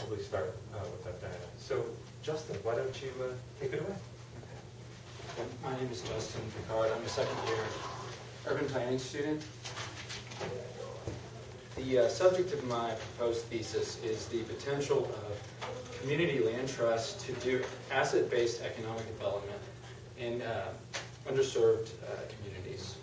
probably start with that data. So, Justin, why don't you take it away? Okay. My name is Justin Pickard. I'm a second-year urban planning student. The subject of my proposed thesis is the potential of community land trusts to do asset-based economic development in underserved communities.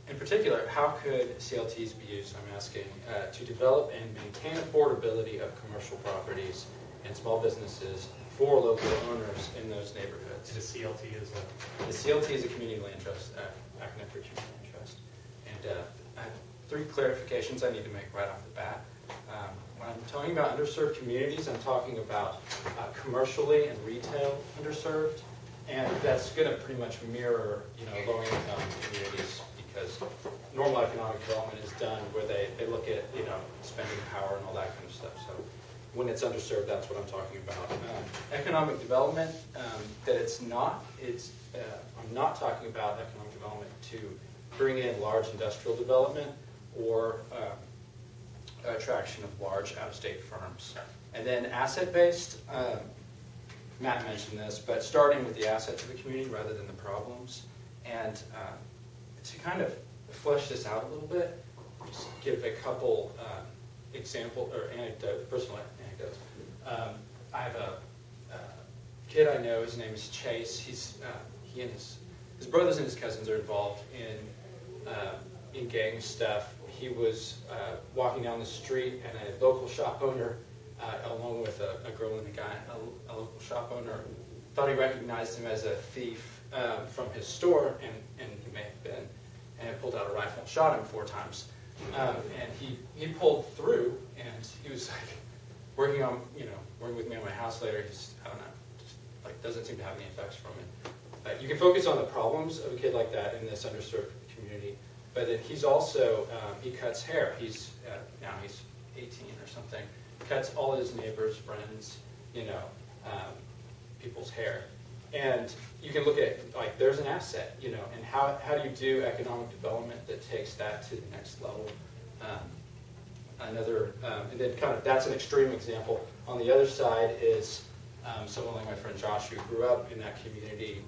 In particular, how could CLTs be used, I'm asking, to develop and maintain affordability of commercial properties and small businesses for local owners in those neighborhoods? The CLT is a... The CLT is a community land trust, acronym for community land trust. And I have 3 clarifications I need to make right off the bat. When I'm talking about underserved communities, I'm talking about commercially and retail underserved, and that's going to pretty much mirror, low-income communities, because normal economic development is done where they look at, spending power and all that kind of stuff. So when it's underserved, that's what I'm talking about. Economic development, I'm not talking about economic development to bring in large industrial development or attraction of large out-of-state firms. And then asset-based, Matt mentioned this, but starting with the assets of the community rather than the problems. And to kind of flesh this out a little bit, just give a couple personal anecdotes. I have a kid I know, his name is Chase. He and his brothers and his cousins are involved in gang stuff. He was walking down the street, and a local shop owner, along with a girl and a guy, a local shop owner, thought he recognized him as a thief from his store, and he may have been, and pulled out a rifle and shot him 4 times. And he pulled through, and he was like working with me on my house later. He's, I don't know, just like doesn't seem to have any effects from it. You can focus on the problems of a kid like that in this underserved community, but then he's also, he cuts hair. Now he's 18 or something. Cuts all his neighbors, friends, people's hair. And you can look at, like, there's an asset, and how do you do economic development that takes that to the next level? And then kind of, that's an extreme example. On the other side is someone like my friend Josh, who grew up in that community,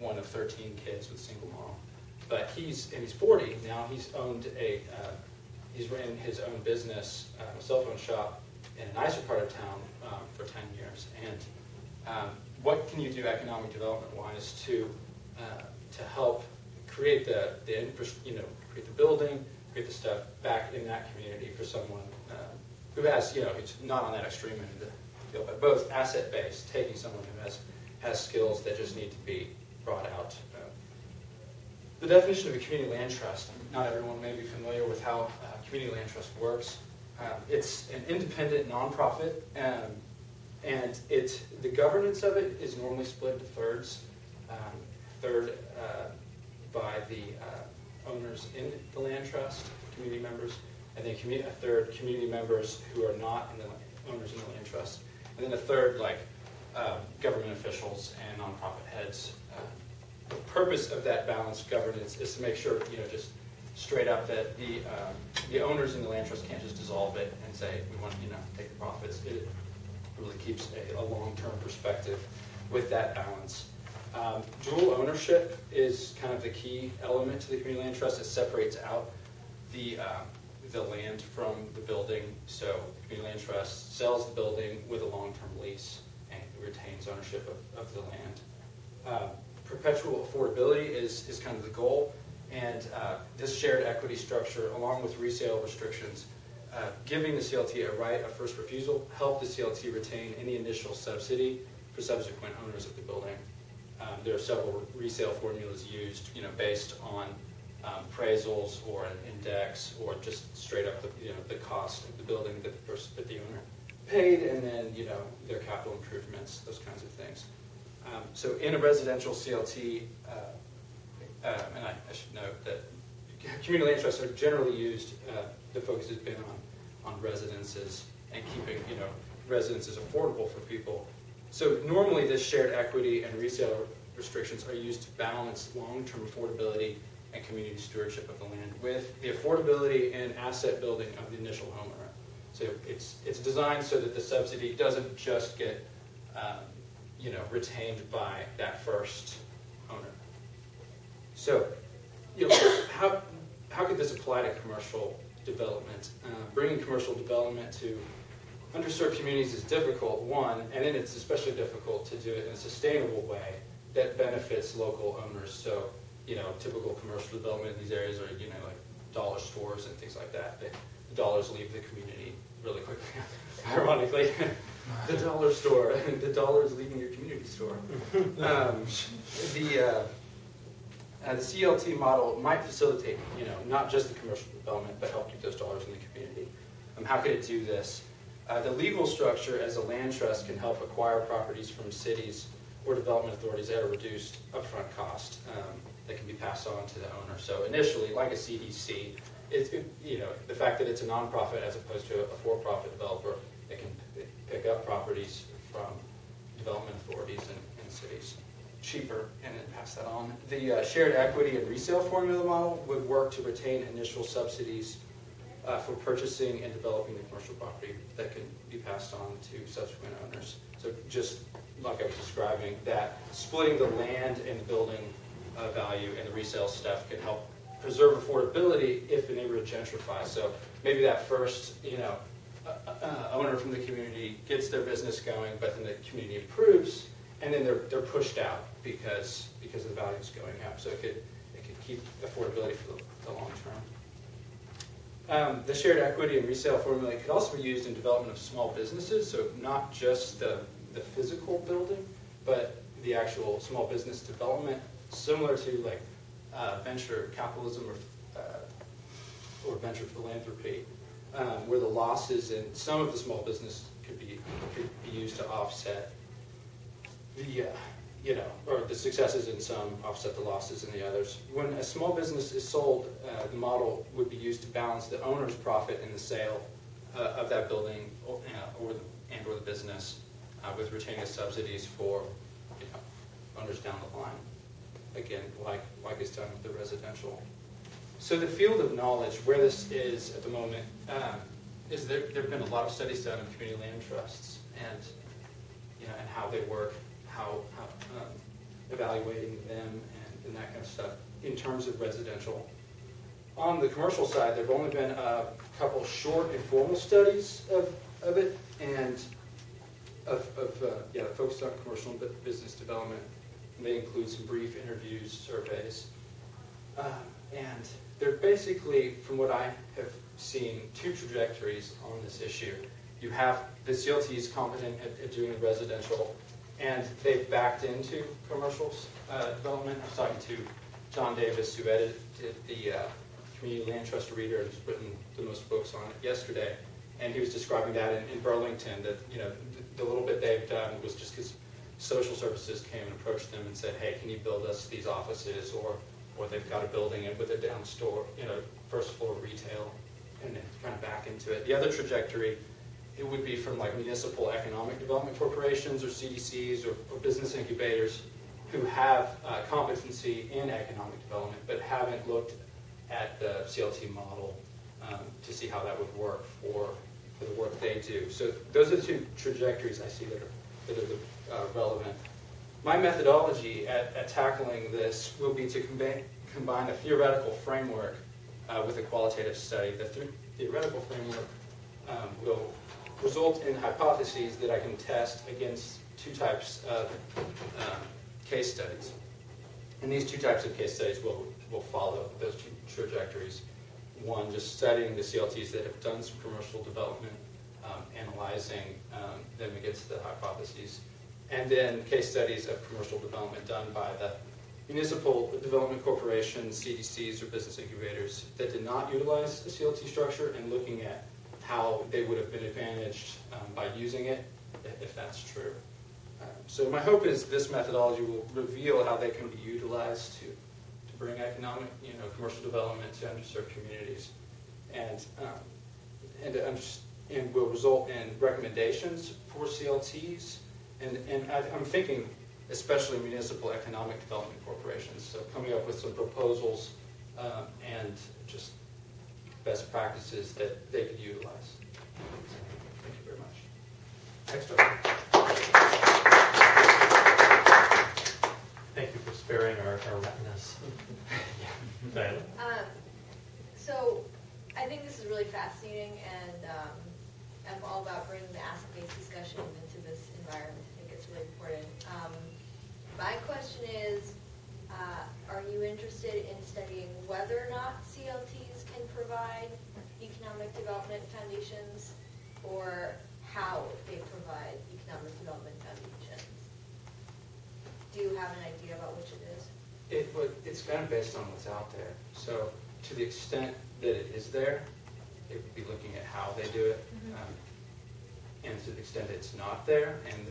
one of 13 kids with single mom. But he's 40 now. He's ran his own business, a cell phone shop, in a nicer part of town for 10 years. And what can you do economic development-wise to help create create the building, create the stuff back in that community for someone who has, it's not on that extreme end of the field, but both asset-based, taking someone who has skills that just need to be brought out. The definition of a community land trust, not everyone may be familiar with how community land trust works. It's an independent nonprofit, and the governance of it is normally split into thirds. Third by the owners in the land trust, community members, and then a third community members who are not owners in the land trust, and then a third like government officials and nonprofit heads. The purpose of that balanced governance is to make sure, just straight up that the owners in the land trust can't just dissolve it and say we want to, take the profits. It really keeps a long-term perspective with that balance. Dual ownership is kind of the key element to the community land trust. It separates out the land from the building. So the community land trust sells the building with a long-term lease and retains ownership of the land. Perpetual affordability is kind of the goal, and this shared equity structure, along with resale restrictions, giving the CLT a right of first refusal, help the CLT retain any initial subsidy for subsequent owners of the building. There are several resale formulas used, based on appraisals or an index, or just straight up the cost of the building that the owner paid, and then their capital improvements, those kinds of things. So in a residential CLT, and I should note that community land trusts are generally used, the focus has been on residences and keeping residences affordable for people. So normally this shared equity and resale restrictions are used to balance long-term affordability and community stewardship of the land with the affordability and asset building of the initial homeowner. So it's designed so that the subsidy doesn't just get retained by that first owner. So how could this apply to commercial development? Bringing commercial development to underserved communities is difficult, one, and then it's especially difficult to do it in a sustainable way that benefits local owners. So, typical commercial development in these areas are, like dollar stores and things like that. The dollars leave the community really quickly. Ironically, the dollar store, the dollar is leaving your community store. The CLT model might facilitate, not just the commercial development, but help keep those dollars in the community. How could it do this? The legal structure as a land trust can help acquire properties from cities or development authorities at a reduced upfront cost that can be passed on to the owner. So initially, like a CDC, the fact that it's a nonprofit as opposed to a for-profit developer that can pick up properties from development authorities and cities cheaper and then pass that on. The shared equity and resale formula model would work to retain initial subsidies for purchasing and developing the commercial property that can be passed on to subsequent owners. So just like I was describing, that splitting the land and the building value and the resale stuff can help preserve affordability if an area gentrifies. So maybe that first, owner from the community gets their business going, but then the community improves, and then they're pushed out because the value is going up. So it could keep affordability for the long term. The shared equity and resale formula could also be used in development of small businesses, so not just the physical building, but the actual small business development, similar to like venture capitalism or venture philanthropy, where the losses in some of the small business could be used to offset or the successes in some offset the losses in the others. When a small business is sold, the model would be used to balance the owner's profit in the sale of that building or the business with retaining subsidies for owners down the line. Again, like is done with the residential. So the field of knowledge, where this is at the moment, is there have been a lot of studies done on community land trusts and how they work, how evaluating them and that kind of stuff in terms of residential. On the commercial side, there have only been a couple short informal studies of it and focused on commercial and business development. And they include some brief interviews, surveys, and they're basically, from what I have seen, two trajectories on this issue. You have the CLT is competent at doing residential, and they've backed into commercial development. I was talking to John Davis, who edited the Community Land Trust Reader and has written the most books on it yesterday, and he was describing that in Burlington, that the little bit they've done was just because social services came and approached them and said, hey, can you build us these offices, or they've got a building with a down store, first floor retail, and then kind of back into it. The other trajectory, it would be from like municipal economic development corporations or CDCs or business incubators who have competency in economic development but haven't looked at the CLT model to see how that would work for the work they do. So those are the two trajectories I see that are relevant. My methodology at tackling this will be to combine a theoretical framework with a qualitative study. The theoretical framework will result in hypotheses that I can test against two types of case studies. And these two types of case studies will follow those two trajectories. One, just studying the CLTs that have done some commercial development, analyzing them against the hypotheses. And then case studies of commercial development done by the municipal development corporations, CDCs, or business incubators that did not utilize the CLT structure, and looking at how they would have been advantaged by using it, if that's true. So my hope is this methodology will reveal how they can be utilized to bring economic, commercial development to underserved communities, and will result in recommendations for CLTs. And I'm thinking especially municipal economic development corporations, so coming up with some proposals and just best practices that they could utilize. Thanks, Justin. Thank you for sparing our retinas. Diana? So I think this is really fascinating, and I'm all about bringing the asset-based discussion into this environment. I think it's really important. My question is, are you interested in studying whether or not CLTs can provide economic development foundations, or how they provide economic development foundations? Do you have an idea about which it is? It's kind of based on what's out there. So to the extent that it is there, it would be looking at how they do it. And to the extent it's not there, and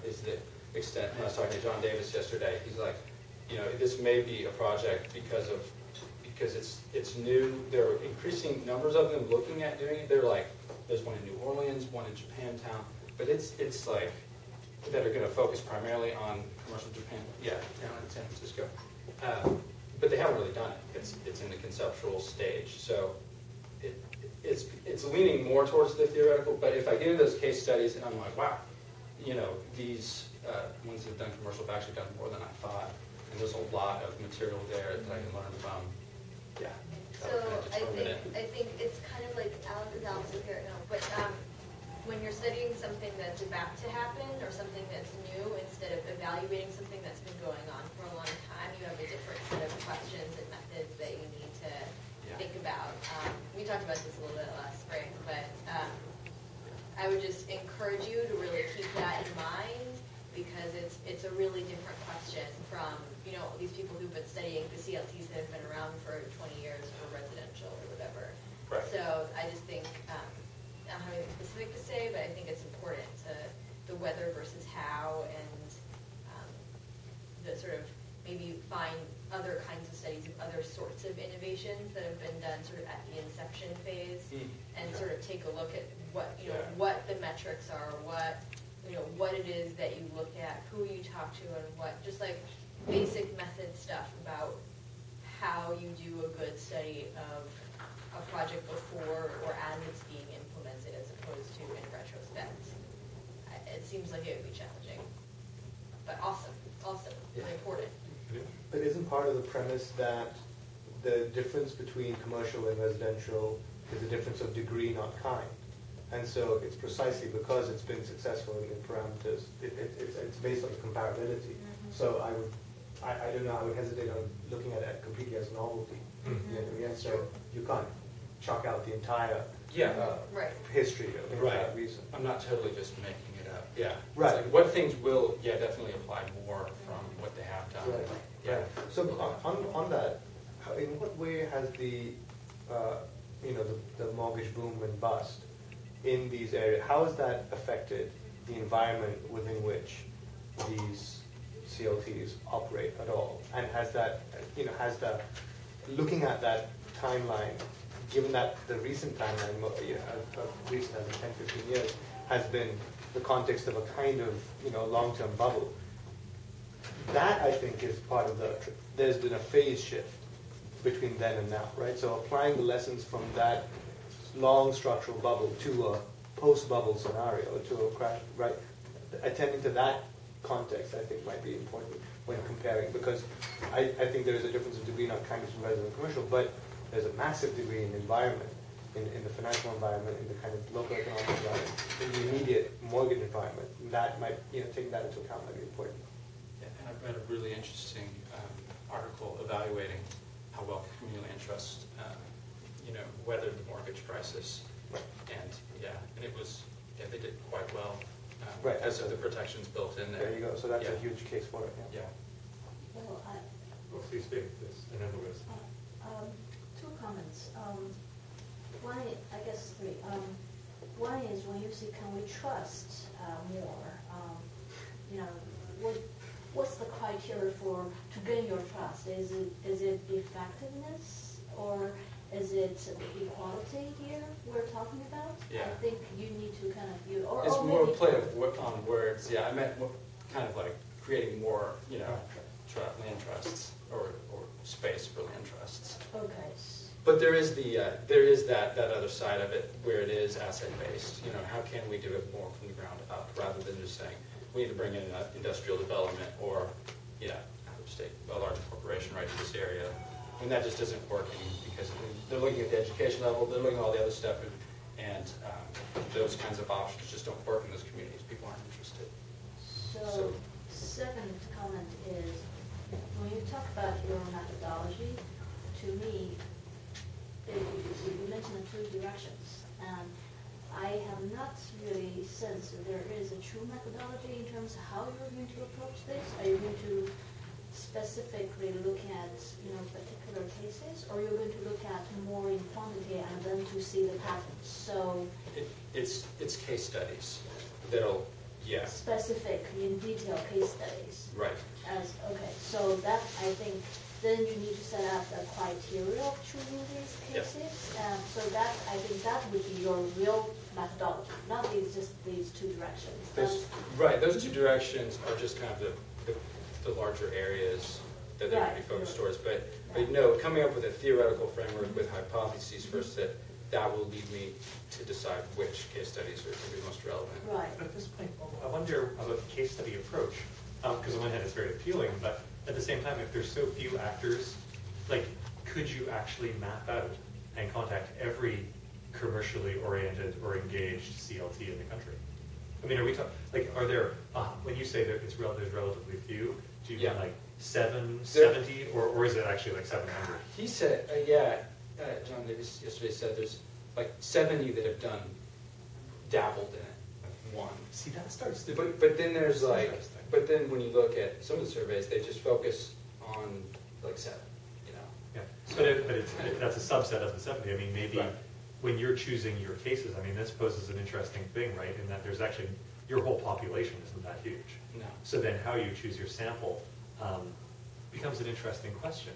is the extent, I was talking to John Davis yesterday, he's like, this may be a project because it's new. There are increasing numbers of them looking at doing it. They're like, there's one in New Orleans, one in Japantown, but it's like that are going to focus primarily on commercial Japan. Yeah, down in San Francisco, but they haven't really done it. It's in the conceptual stage, so it's leaning more towards the theoretical. But if I get into those case studies and I'm like, wow, these ones that have done commercial have actually done more than I thought. And there's a lot of material there that I can learn from. Yeah. So I think it's kind of like Alex is here now, but when you're studying something that's about to happen or something that's new, instead of evaluating something that's been going on for a long time, you have a different set of questions and methods that you need to think about. We talked about this a little bit last spring, but I would just encourage you to really keep that in mind, because it's a really different question from these people who've been studying the CLTs that have been around for 20 years for residential or whatever. Right. So I just think, I don't have anything specific to say, but I think it's important to the whether versus how, and the sort of maybe find other kinds of studies of other sorts of innovations that have been done sort of at the inception phase, and sort of take a look at what what the metrics are, what it is that you look at, who you talk to, and what, just like basic method stuff about how you do a good study of a project before or as it's being implemented, as opposed to in retrospect. It seems like it would be challenging, but awesome, really important. But isn't part of the premise that the difference between commercial and residential is a difference of degree, not kind? And so it's precisely because it's been successful in parameters, it's based on comparability. So I don't know, I would hesitate on looking at it completely as novelty. So you can't chalk out the entire history of that reason. I'm not totally just making it up. Yeah. Right. Like what things will, definitely apply more from what they have done. Right. Yeah. Right. So on that, in what way has the mortgage boom and bust in these areas, how has that affected the environment within which these CLTs operate at all? And has that, looking at that timeline, given that the recent timeline, recent as in 10, 15 years, has been the context of a kind of, long-term bubble, that I think is part of there's been a phase shift between then and now, right? So applying the lessons from that long structural bubble to a post-bubble scenario, to a crash, right? Attending to that context, I think, might be important when comparing, because I think there is a difference in degree, not kind of rather than commercial, but there's a massive degree in environment, in the financial environment, in the kind of local economic environment, in the immediate mortgage environment. That might, taking that into account might be important. Yeah, and I've read a really interesting article evaluating how well communal interest, weathered the mortgage crisis. Right. And it was, they did quite well. Right. Because of the protections built in there. There you go. So that's a huge case for it. Yeah. Well, please speak to this. And then we'll go. Two comments. One, I guess three. One is when you say, can we trust more? What's the criteria to gain your trust? Is it effectiveness, or is it equality here we're talking about? Yeah. I think you need to kind of it's more a play on words. Yeah, I meant kind of like creating more, land trusts or space for land trusts. Okay. But there is that other side of it where it is asset-based. You know, how can we do it more from the ground up rather than just saying, we need to bring in industrial development or, a larger corporation right to this area. And that just isn't working because they're looking at the education level, they're looking at all the other stuff, and those kinds of options just don't work in those communities. People aren't interested. So, second comment is, when you talk about your methodology, to me, you mentioned the two directions. And I have not really sensed that there is a true methodology in terms of how you're going to approach this. Are you going to specifically look at particular cases, or you're going to look at more in quantity and then to see the patterns? So it's case studies that'll specific in detail case studies. Right. So that I think then you need to set up a criteria of choosing these cases. So that I think that would be your real methodology, not just these two directions. Those two directions are just kind of the larger areas that they're going to be focused towards. But no, coming up with a theoretical framework with hypotheses first, that will lead me to decide which case studies are going to be most relevant. Right. But at this point, I wonder about the case study approach, because on one hand it's very appealing, but at the same time, if there's so few actors, like, could you actually map out and contact every commercially oriented or engaged CLT in the country? I mean, are we talking, like, are there, when you say that there's relatively few, do you mean like 70, or is it actually like 700? He said, John Davis yesterday said there's like 70 that have dabbled in it, like one. See, that starts to... But then there's like, but then when you look at some of the surveys, they just focus on like 7, Yeah, but that's a subset of the 70. I mean, maybe when you're choosing your cases, I mean, this poses an interesting thing, right, in that there's actually, your whole population isn't that huge. No. So then how you choose your sample becomes an interesting question.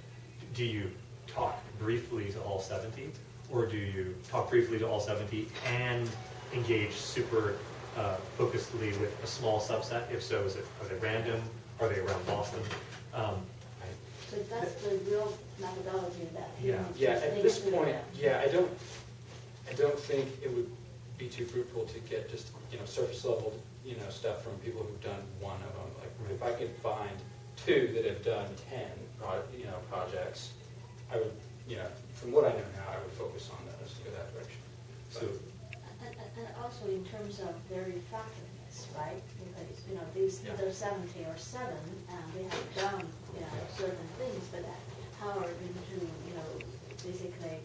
Do you talk briefly to all 70, or do you talk briefly to all 70 and engage super focusedly with a small subset? If so, are they random? Are they around Boston? So that's the real methodology that he At this point, I don't think it would be too fruitful to get just surface level stuff from people who've done one of them. Like if I could find 2 that have done 10 projects, I would from what I know now, I would focus on those to go that direction. So. And also in terms of their effectiveness, right? Because these either 70 or 7, and they have done certain things, but how are we going to basically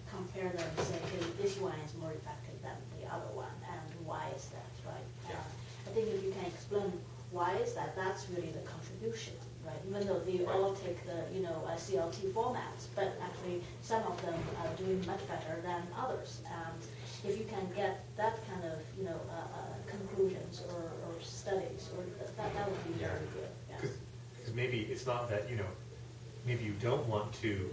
compare them and say, hey, this one is more effective than the other one, and why is that, right? I think if you can explain why is that, that's really the contribution, right? Even though they all take the CLT formats, but actually some of them are doing much better than others. And if you can get that kind of conclusions or studies, or that would be very good. Because maybe it's not that maybe you don't want to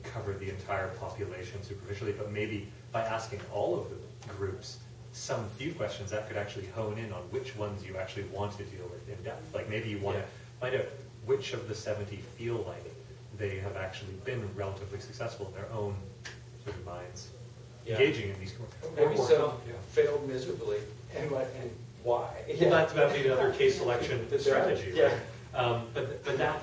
cover the entire population superficially, but maybe by asking all of the groups some few questions that could actually hone in on which ones you actually want to deal with in depth. Like maybe you want to find out which of the 70 feel like they have actually been relatively successful in their own sort of minds, engaging in these. Maybe some failed miserably, and why? Well, that would be another case selection strategy, right? But that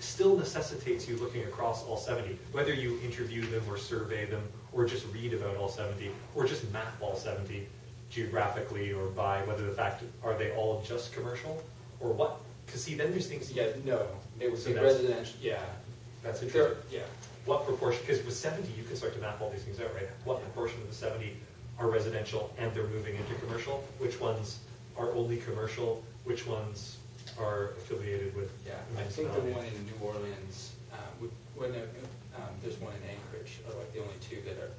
still necessitates you looking across all 70, whether you interview them or survey them, or just read about all 70, or just map all 70 geographically, or by whether the fact, are they all just commercial, or what? Because see, then there's things... No, it would be residential, That's interesting. What proportion, because with 70 you can start to map all these things out, right? What proportion of the 70 are residential and they're moving into commercial? Which ones are only commercial? Which ones are affiliated with... I think the one in New Orleans, there's one in Anchorage, are like the only 2 that are,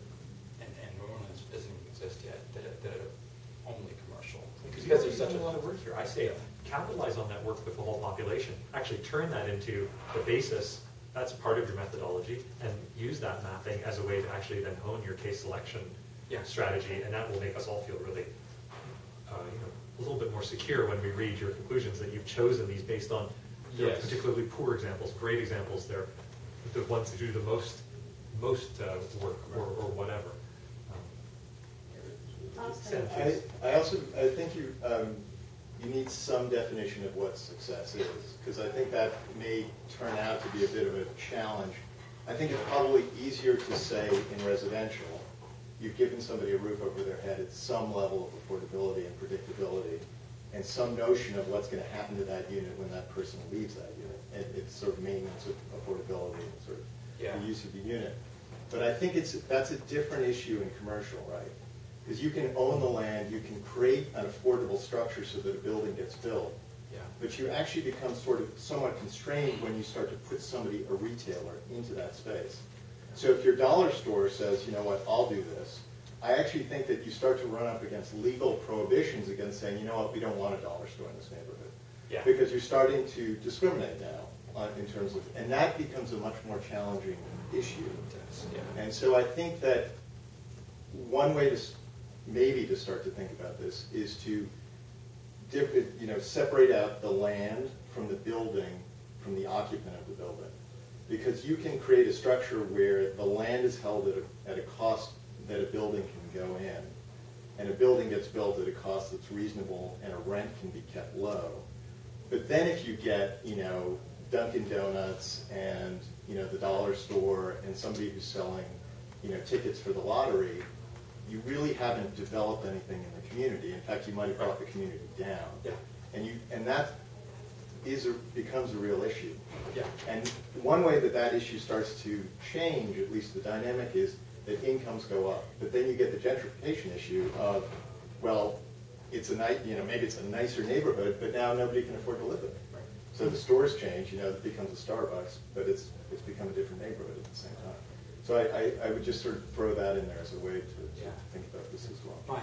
and New Orleans doesn't even exist yet, that are only commercial. Because there's such a lot of work here. I say capitalize on that work with the whole population. Actually turn that into the basis. That's part of your methodology, and use that mapping as a way to actually then hone your case selection strategy, and that will make us all feel really a little bit more secure when we read your conclusions that you've chosen these based on particularly poor examples. Great examples, they're the ones that do the most most work or whatever. I think you need some definition of what success is, because I think that may turn out to be a bit of a challenge. I think it's probably easier to say in residential, you've given somebody a roof over their head at some level of affordability and predictability, and some notion of what's going to happen to that unit when that person leaves that unit. And it's sort of maintenance of affordability and sort of the use of the unit. But I think that's a different issue in commercial, right? Because you can own the land, you can create an affordable structure so that a building gets built. Yeah. But you actually become sort of somewhat constrained when you start to put somebody, a retailer, into that space. So if your dollar store says, you know what, I'll do this, I actually think that you start to run up against legal prohibitions against saying, you know what, we don't want a dollar store in this neighborhood. Yeah. Because you're starting to discriminate now in terms of, and that becomes a much more challenging issue. Yeah. And so I think that one way to maybe to start to think about this is to separate out the land from the building, from the occupant of the building. Because you can create a structure where the land is held at a cost that a building can go in, and a building gets built at a cost that's reasonable, and a rent can be kept low. But then if you get, Dunkin' Donuts and, the dollar store and somebody who's selling, tickets for the lottery, you really haven't developed anything in the community. In fact, you might have brought the community down. Yeah. And that becomes a real issue. Yeah. And one way that issue starts to change, at least the dynamic, is that incomes go up. But then you get the gentrification issue of, well, it's maybe it's a nicer neighborhood, but now nobody can afford to live there. Right. So the stores change, it becomes a Starbucks, but it's become a different neighborhood at the same time. So I would just sort of throw that in there as a way to think about this as well. My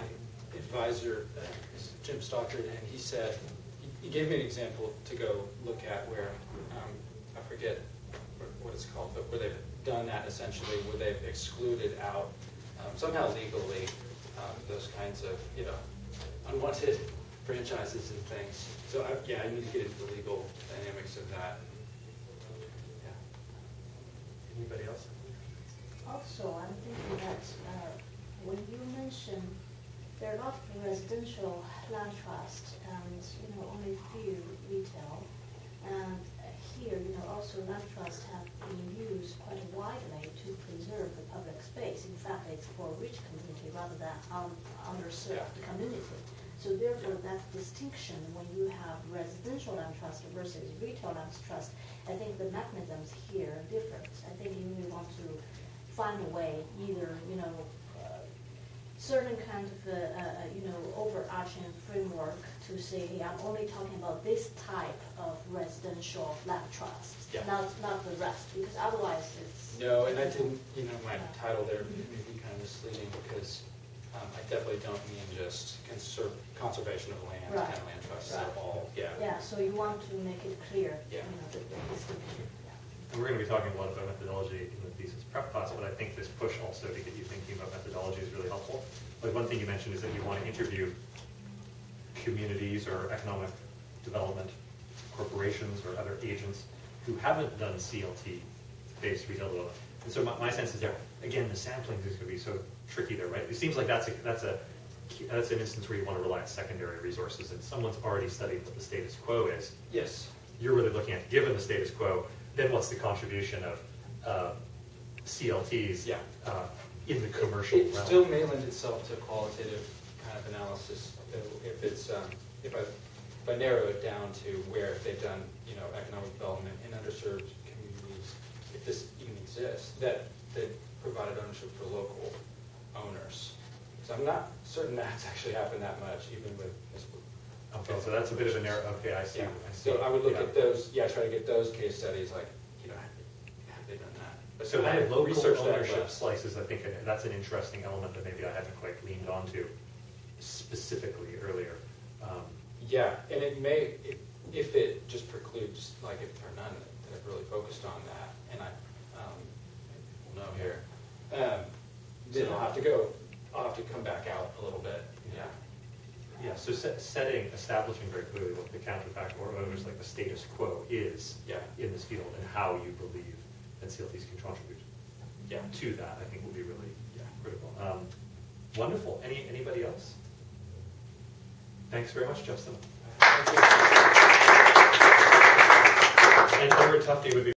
advisor is Jim Stockard, and he said, he gave me an example to go look at where, I forget what it's called, but where they've done that essentially, where they've excluded out, somehow legally, those kinds of, unwanted franchises and things. So I need to get into the legal dynamics of that. Yeah. Anybody else? Also, I'm thinking that when you mention there are a lot of residential land trust and only few retail, and here also land trusts have been used quite widely to preserve the public space. In fact, it's for a rich community rather than underserved community. So therefore, that distinction when you have residential land trust versus retail land trust, I think the mechanisms here are different. I think you really want to find a way, either certain kind of overarching framework to say, hey, I'm only talking about this type of residential land trust, not the rest, because otherwise it's no. And I didn't, my title there may be kind of misleading because I definitely don't mean just conservation of land, right. kind of land trusts at all. Yeah. So you want to make it clear, the distinction. And we're going to be talking a lot about methodology in the thesis prep class, but I think this push also to get you thinking about methodology is really helpful. Like one thing you mentioned is that you want to interview communities or economic development corporations or other agents who haven't done CLT-based retail development. And so my sense is there, again, the sampling is going to be so tricky there, right? It seems like that's an instance where you want to rely on secondary resources, and someone's already studied what the status quo is. Yes. You're really looking at, given the status quo, then what's the contribution of CLTs in the commercial realm? It still may lend itself to qualitative kind of analysis if it's if I narrow it down to where they've done economic development in underserved communities, if this even exists, that they provided ownership for local owners. So I'm not certain that's actually happened that much, even with this. Okay, so that's a bit of a narrow. Okay, I see. Yeah. I see. So I would look at those. Yeah, try to get those case studies. Like, have they done that? But So kind of local research that ownership less. slices, I think that's an interesting element that maybe I hadn't quite leaned onto specifically earlier. Yeah, and it may, if it just precludes, like if there are none that have really focused on that, and I will know here, then I'll have to come back out a little bit. Yeah. Yeah, so establishing very clearly what the counterfactual or others like the status quo is in this field and how you believe that CLTs can contribute. yeah, to that, I think will be really critical. Wonderful. Anybody else? Thanks very much, Justin. And Edward Tufte would be